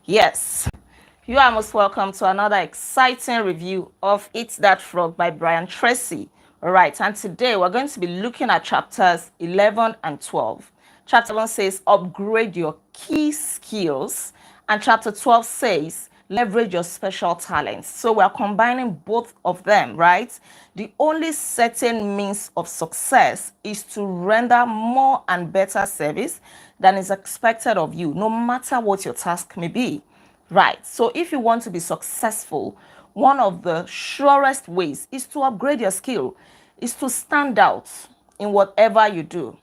Yes, you are most welcome to another exciting review of Eat That Frog by Brian Tracy. All right, and today we're going to be looking at chapters 11 and 12. Chapter 11 says, upgrade your key skills, and chapter 12 says, leverage your special talents. So we're combining both of them, right? The only certain means of success is to render more and better service than is expected of you, no matter what your task may be. Right. So if you want to be successful, one of the surest ways is to upgrade your skill, is to stand out in whatever you do.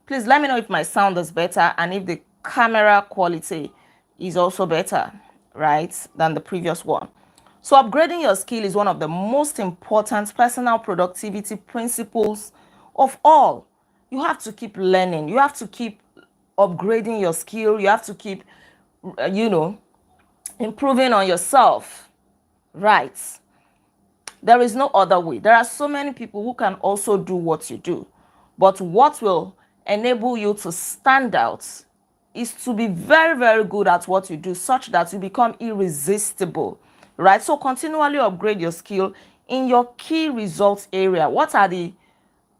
Please let me know if my sound is better and if the camera quality is also better, right, than the previous one. So upgrading your skill is one of the most important personal productivity principles of all. You have to keep learning. You have to keep upgrading your skill. You have to keep, you know, improving on yourself, right? There is no other way. There are so many people who can also do what you do, but what will enable you to stand out is to be very, very good at what you do, such that you become irresistible, right? So continually upgrade your skill in your key results area. What are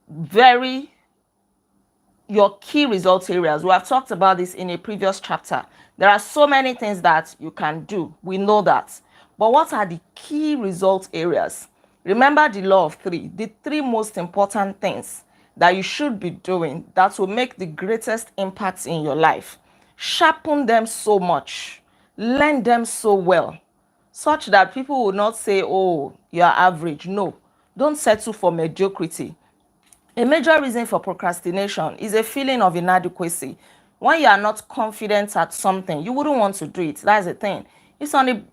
very your key results areas? We have talked about this in a previous chapter. There are so many things that you can do. We know that. But what are the key result areas? Remember the law of three, the three most important things that you should be doing that will make the greatest impact in your life. Sharpen them so much, learn them so well, such that people will not say, oh, you're average. No, don't settle for mediocrity. A major reason for procrastination is a feeling of inadequacy. When you are not confident at something, you wouldn't want to do it. That's the thing. If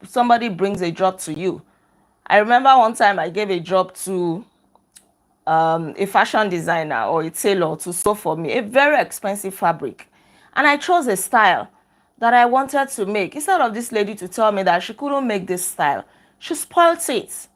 somebody brings a job to you, I remember one time I gave a job to a fashion designer or a tailor to sew for me, a very expensive fabric. And I chose a style that I wanted to make. Instead of this lady to tell me that she couldn't make this style, she spoilt it.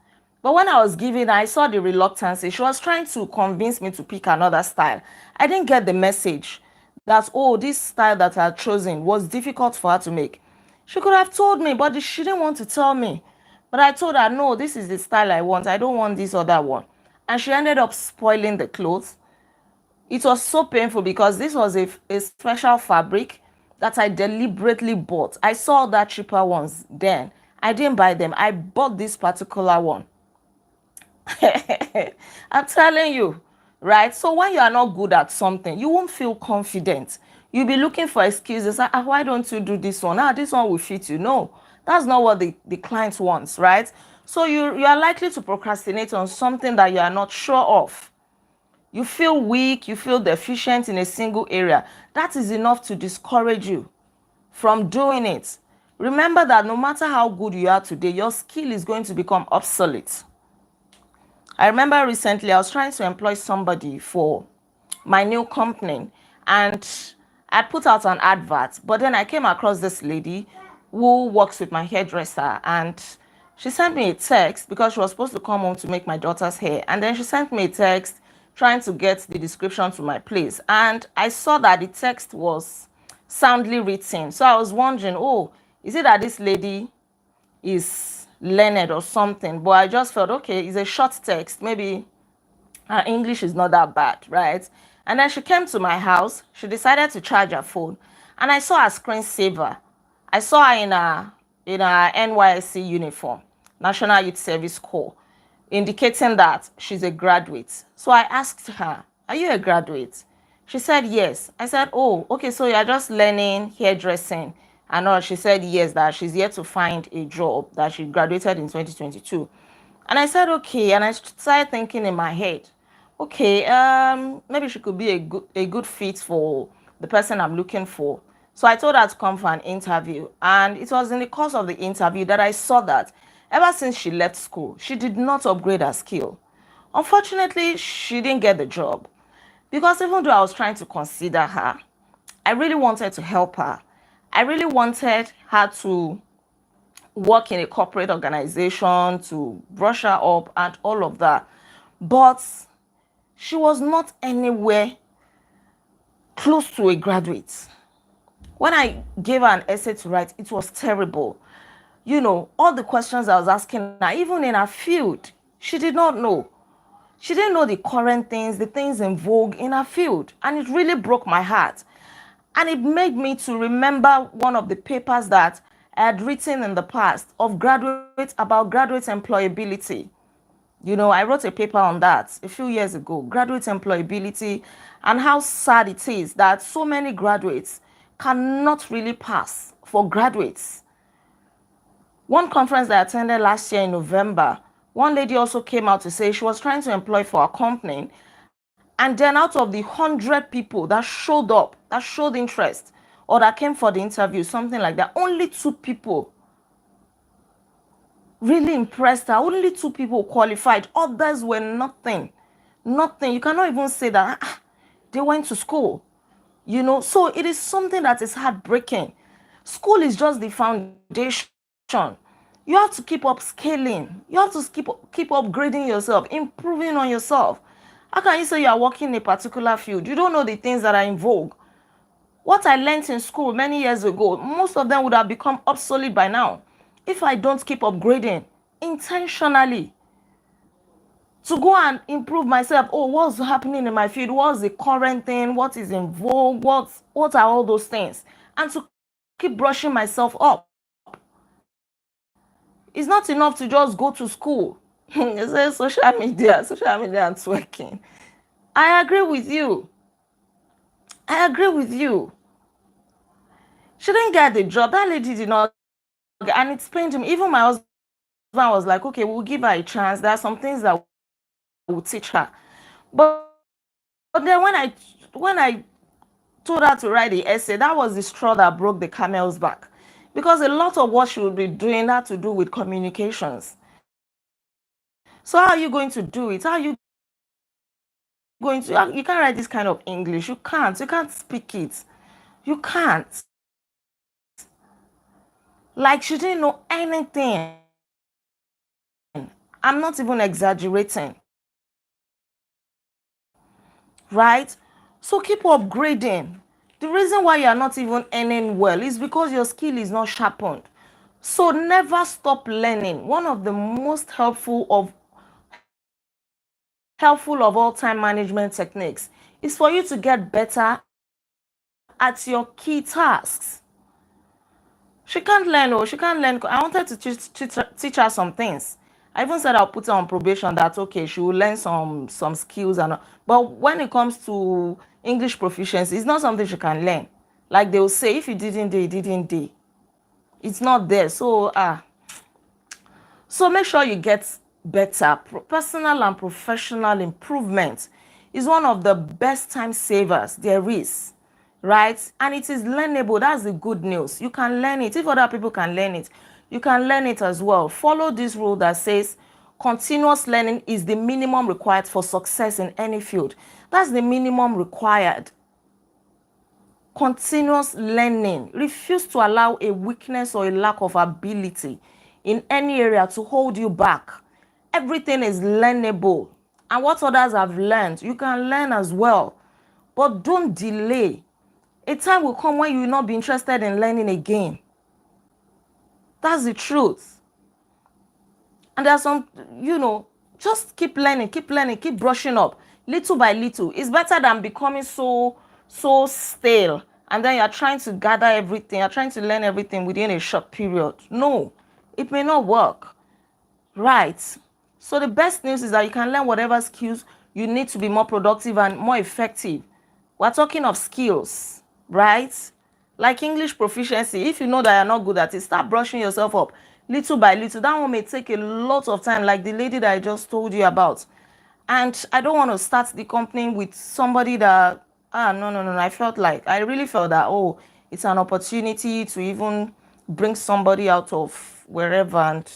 But when I was giving, I saw the reluctance. She was trying to convince me to pick another style. I didn't get the message that, oh, this style that I had chosen was difficult for her to make. She could have told me, but she didn't want to tell me. But I told her, no, this is the style I want. I don't want this other one. And she ended up spoiling the clothes. It was so painful because this was a special fabric that I deliberately bought. I saw that cheaper ones then. I didn't buy them. I bought this particular one. I'm telling you, right? So when you are not good at something, you won't feel confident. You'll be looking for excuses. Why don't you do this one? This one will fit you. No, that's not what the client wants, right? So you are likely to procrastinate on something that you are not sure of. You feel weak, you feel deficient in a single area. That is enough to discourage you from doing it. Remember that no matter how good you are today, your skill is going to become obsolete. I remember recently I was trying to employ somebody for my new company, and I put out an advert, but then I came across this lady who works with my hairdresser, and she sent me a text because she was supposed to come home to make my daughter's hair, and then she sent me a text trying to get the description to my place, and I saw that the text was soundly written. So I was wondering, oh, is it that this lady is learned or something? But I just felt, okay, it's a short text, maybe her English is not that bad, right? And then she came to my house. She decided to charge her phone, and I saw her screensaver. I saw her in her NYSC uniform, National Youth Service Corps, indicating that she's a graduate. So I asked her, are you a graduate? She said yes. I said, oh, okay, so you're just learning hairdressing and all. She said yes, that she's yet to find a job, that she graduated in 2022. And I said, okay. And I started thinking in my head, okay, maybe she could be a good fit for the person I'm looking for. So I told her to come for an interview. And it was in the course of the interview that I saw that ever since she left school, she did not upgrade her skill. Unfortunately, she didn't get the job. Because even though I was trying to consider her, I really wanted to help her. I really wanted her to work in a corporate organization, to brush her up and all of that. But she was not anywhere close to a graduate. When I gave her an essay to write, it was terrible. All the questions I was asking her, even in her field, she did not know. She didn't know the current things, the things in vogue in her field. And it really broke my heart. And it made me to remember one of the papers that I had written in the past about graduate employability. I wrote a paper on that a few years ago, graduate employability, and how sad it is that so many graduates cannot really pass for graduates. One conference that I attended last year in November, one lady also came out to say she was trying to employ for a company. And then out of the 100 people that showed up, that showed interest, or that came for the interview, something like that, only 2 people really impressed her. Only 2 people qualified. Others were nothing. Nothing. You cannot even say that they went to school. So it is something that is heartbreaking. School is just the foundation. You have to keep up scaling. You have to keep upgrading yourself, improving on yourself. How can you say you are working in a particular field? You don't know the things that are in vogue. What I learned in school many years ago, most of them would have become obsolete by now if I don't keep upgrading intentionally to go and improve myself. Oh, what's happening in my field? What's the current thing? What is in vogue? What are all those things? And to keep brushing myself up. It's not enough to just go to school. You say social media and twerking. I agree with you. She didn't get the job. That lady did not get, and it pained him. Even my husband was like, okay, we'll give her a chance. There are some things that we'll teach her. But then when I told her to write the essay, that was the straw that broke the camel's back. Because a lot of what she would be doing had to do with communications. So how are you going to do it? How are you going to, you can't write this kind of English. You can't speak it. You can't. Like, she didn't know anything. I'm not even exaggerating. Right? So keep upgrading. The reason why you are not even earning well is because your skill is not sharpened. So never stop learning. One of the most helpful of all time management techniques is for you to get better at your key tasks. She can't learn. I wanted to teach her some things. I even said I'll put her on probation that, okay, she will learn some skills. But when it comes to English proficiency, it's not something she can learn. Like they will say, if you didn't do, you didn't do. It's not there. So make sure you get better. Personal and professional improvement is one of the best time savers there is. Right? And it is learnable. That's the good news. You can learn it. If other people can learn it, you can learn it as well. Follow this rule that says continuous learning is the minimum required for success in any field. That's the minimum required. Continuous learning. Refuse to allow a weakness or a lack of ability in any area to hold you back. Everything is learnable. And what others have learned, you can learn as well. But don't delay. A time will come when you will not be interested in learning again. That's the truth. And there's some, just keep learning, keep brushing up, little by little. It's better than becoming so stale. And then you're trying to gather everything, you're trying to learn everything within a short period. No, it may not work. Right. So the best news is that you can learn whatever skills you need to be more productive and more effective. We're talking of skills, right? Like English proficiency. If you know that you're not good at it, start brushing yourself up little by little. That one may take a lot of time, like the lady that I just told you about. And I don't want to start the company with somebody that, no. I really felt that, it's an opportunity to even bring somebody out of wherever. And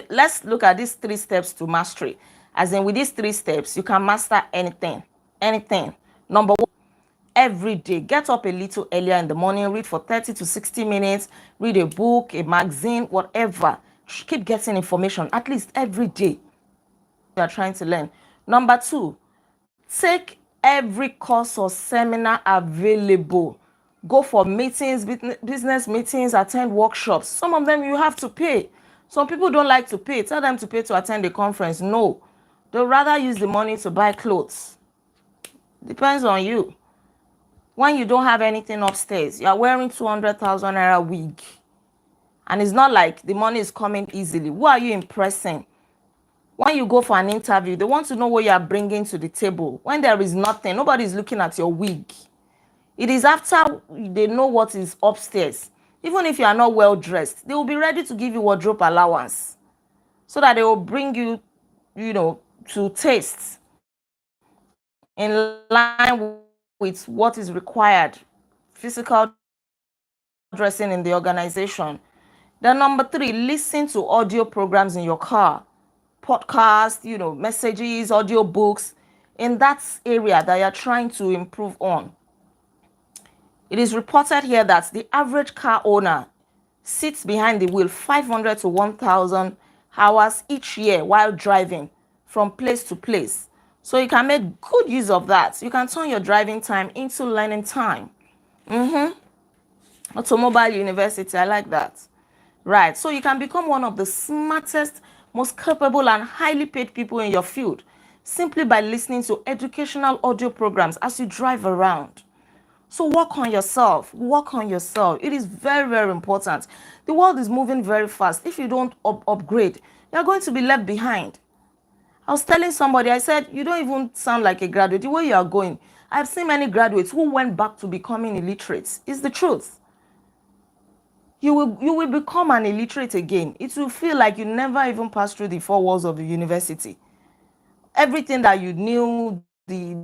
let's look at these 3 steps to mastery. As in, with these 3 steps, you can master anything. Number 1, every day, get up a little earlier in the morning, read for 30 to 60 minutes, read a book, a magazine, whatever. Keep getting information, at least every day you are trying to learn. Number 2, take every course or seminar available. go for meetings, business meetings, attend workshops. Some of them you have to pay. Some people don't like to pay. Tell them to pay to attend the conference. No. They'll rather use the money to buy clothes. Depends on you. When you don't have anything upstairs, you are wearing 200,000 naira wig. And it's not like the money is coming easily. Who are you impressing? When you go for an interview, they want to know what you are bringing to the table. When there is nothing, nobody is looking at your wig. It is after they know what is upstairs. Even if you are not well dressed, they will be ready to give you wardrobe allowance so that they will bring you, to taste in line with what is required, physical dressing in the organization. Then number 3, listen to audio programs in your car, podcasts, messages, audio books in that area that you're trying to improve on. It is reported here that the average car owner sits behind the wheel 500 to 1,000 hours each year while driving from place to place. So you can make good use of that. You can turn your driving time into learning time. Automobile University, I like that. Right, so you can become one of the smartest, most capable and highly paid people in your field simply by listening to educational audio programs as you drive around. So work on yourself. Work on yourself. It is very, very important. The world is moving very fast. If you don't upgrade, you're going to be left behind. I was telling somebody, I said, you don't even sound like a graduate. The way you are going, I've seen many graduates who went back to becoming illiterates. It's the truth. You will become an illiterate again. It will feel like you never even passed through the 4 walls of the university. Everything that you knew, the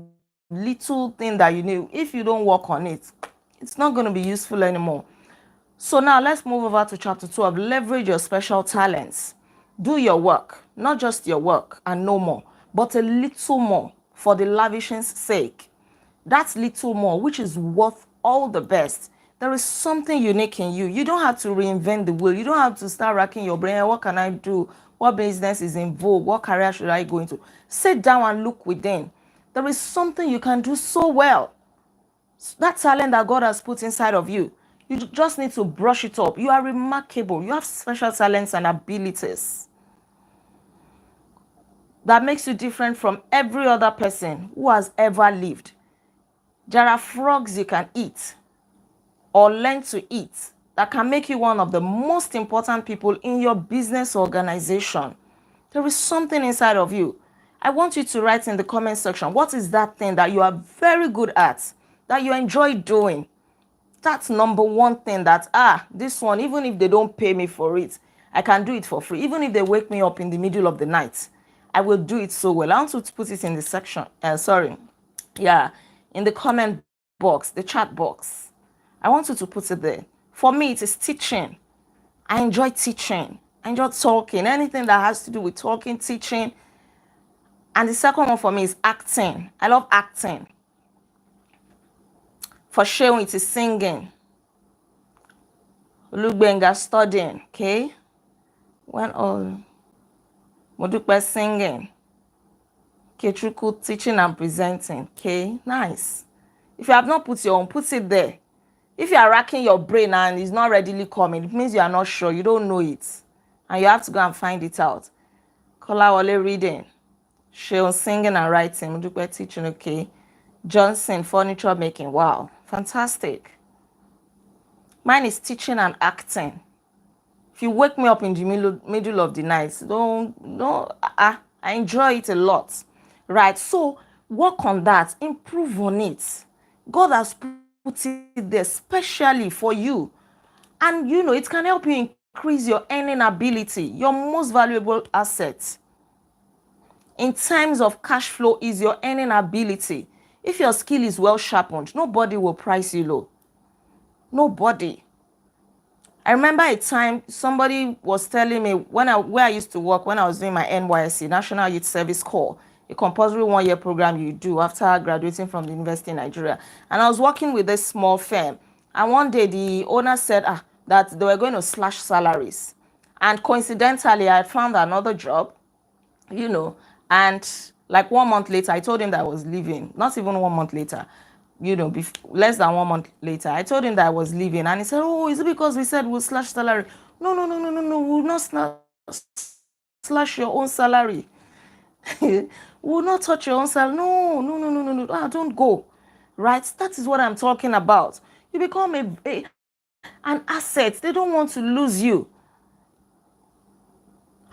little thing that you knew, if you don't work on it, it's not going to be useful anymore. So now let's move over to chapter 12. Leverage your special talents. Do your work, not just your work and no more, but a little more for the lavishing's sake. That's little more, which is worth all the best. There is something unique in you. You don't have to reinvent the wheel. You don't have to start racking your brain. What can I do? What business is in vogue? What career should I go into? Sit down and look within. There is something you can do so well. That talent that God has put inside of you, you just need to brush it up. You are remarkable. You have special talents and abilities that makes you different from every other person who has ever lived. There are frogs you can eat or learn to eat that can make you one of the most important people in your business organization. There is something inside of you. I want you to write in the comment section, what is that thing that you are very good at, that you enjoy doing? That's number 1 thing that, this one, even if they don't pay me for it, I can do it for free. Even if they wake me up in the middle of the night, I will do it so well. I want you to put it in the section, in the comment box, the chat box. I want you to put it there. For me, it is teaching. I enjoy teaching. I enjoy talking. Anything that has to do with talking, teaching. And the second one for me is acting. I love acting. For Shehu, it is singing. Olugbenga, studying. Okay? Modupe, singing. Ketruku, teaching and presenting. Okay? Nice. If you have not put your own, put it there. If you are racking your brain and it's not readily coming, it means you are not sure, you don't know it. And you have to go and find it out. Kolawole, reading. Sheon, singing and writing. Modupe, teaching, okay. Johnson, furniture making. Wow, fantastic. Mine is teaching and acting. If you wake me up in the middle of the night, I enjoy it a lot. Right, so work on that, improve on it. God has put it there specially for you. And it can help you increase your earning ability, your most valuable asset. In terms of cash flow is your earning ability. If your skill is well sharpened, nobody will price you low. Nobody. I remember a time somebody was telling me where I used to work when I was doing my NYSC, National Youth Service Corps, a compulsory 1-year program you do after graduating from the university in Nigeria. And I was working with this small firm. And one day the owner said that they were going to slash salaries. And coincidentally, I found another job, and like 1 month later, I told him that I was leaving. Not even 1 month later. less than 1 month later, I told him that I was leaving, and he said, "Oh, is it because we said we'll slash salary?" No, no, no, no, no, no. We'll not slash your own salary. We'll not touch your own salary. No, no, no, no, no, no. Don't go. Right? That is what I'm talking about. You become an asset. They don't want to lose you.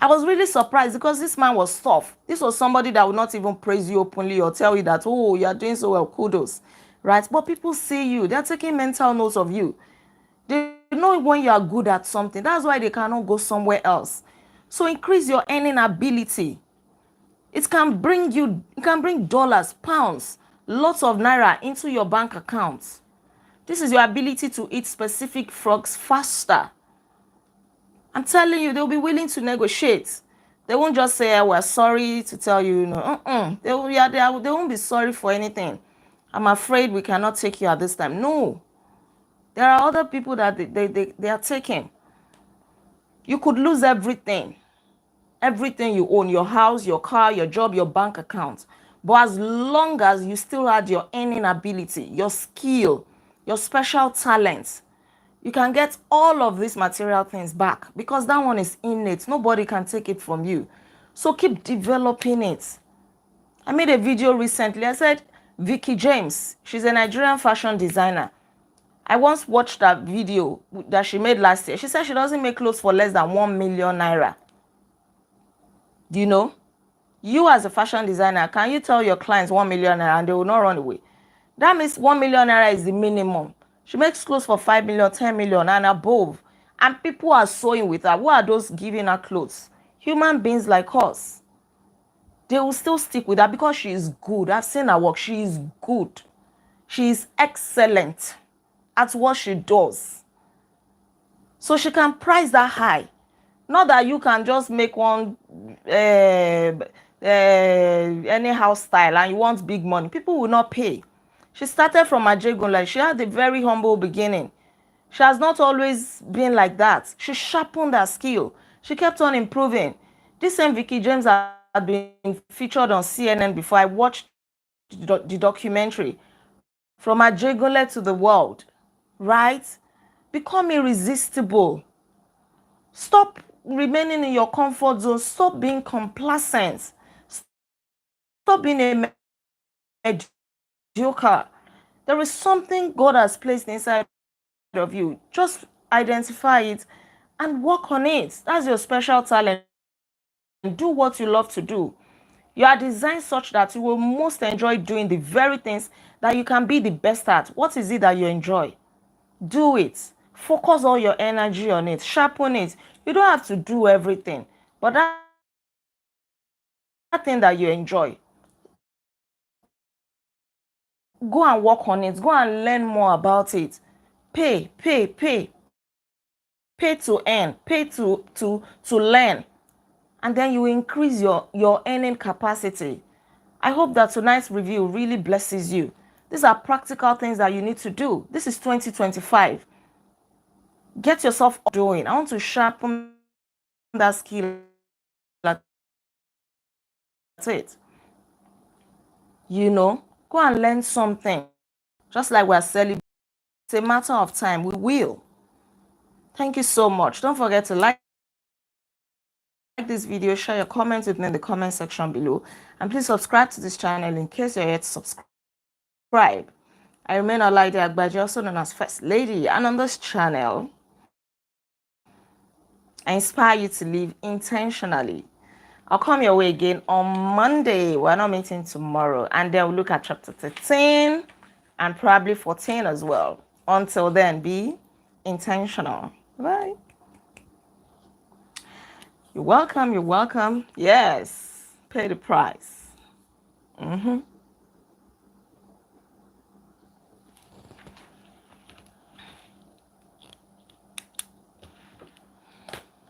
I was really surprised because this man was tough. This was somebody that would not even praise you openly or tell you that, oh, you are doing so well, kudos. Right? But people see you. They're taking mental notes of you. They know when you are good at something. That's why they cannot go somewhere else. So increase your earning ability. It can bring dollars, pounds, lots of naira into your bank accounts. This is your ability to eat specific frogs faster. I'm telling you, they'll be willing to negotiate. They won't just say, we're sorry to tell you, They won't be sorry for anything. I'm afraid we cannot take you at this time. No. There are other people that they are taking. You could lose everything. Everything you own, your house, your car, your job, your bank account. But as long as you still had your earning ability, your skill, your special talents, you can get all of these material things back because that one is innate. Nobody can take it from you. So keep developing it. I made a video recently. I said, Vicky James, she's a Nigerian fashion designer. I once watched that video that she made last year. She said she doesn't make clothes for less than 1 million naira. Do you know? You as a fashion designer, can you tell your clients 1 million naira and they will not run away? That means 1 million naira is the minimum. She makes clothes for 5 million, 10 million and above. And people are sewing with her. Who are those giving her clothes? Human beings like us. They will still stick with her because she is good. I've seen her work. She is good. She is excellent at what she does. So she can price that high. Not that you can just make one anyhow style and you want big money. People will not pay. She started from Ajegunle. She had a very humble beginning. She has not always been like that. She sharpened her skill. She kept on improving. This same Vicky James had been featured on CNN before. I watched the documentary. From Ajegunle to the world. Right? Become irresistible. Stop remaining in your comfort zone. Stop being complacent. Stop being a mediocre. There is something God has placed inside of you. Just identify it and work on it. That's your special talent. Do what you love to do. You are designed such that you will most enjoy doing the very things that you can be the best at. What is it that you enjoy? Do it. Focus all your energy on it. Sharpen it. You don't have to do everything. But that thing that you enjoy, go and work on it. Go and learn more about it. Pay. Pay to earn. Pay to learn. And then you increase your earning capacity. I hope that tonight's review really blesses you. These are practical things that you need to do. This is 2025. Get yourself doing. I want to sharpen that skill. That's it. Go and learn something. Just like we're celebrating. It's a matter of time. We will. Thank you so much. Don't forget to like this video, share your comments with me in the comment section below, and please subscribe to this channel in case you're yet to subscribe. I remain Olaide Agbaje, also known as First Lady, and on this channel, I inspire you to live intentionally. I'll come your way again on Monday. We're not meeting tomorrow, and then we'll look at chapter 13 and probably 14 as well. Until then, be intentional. Bye. You're welcome. You're welcome. Yes. Pay the price.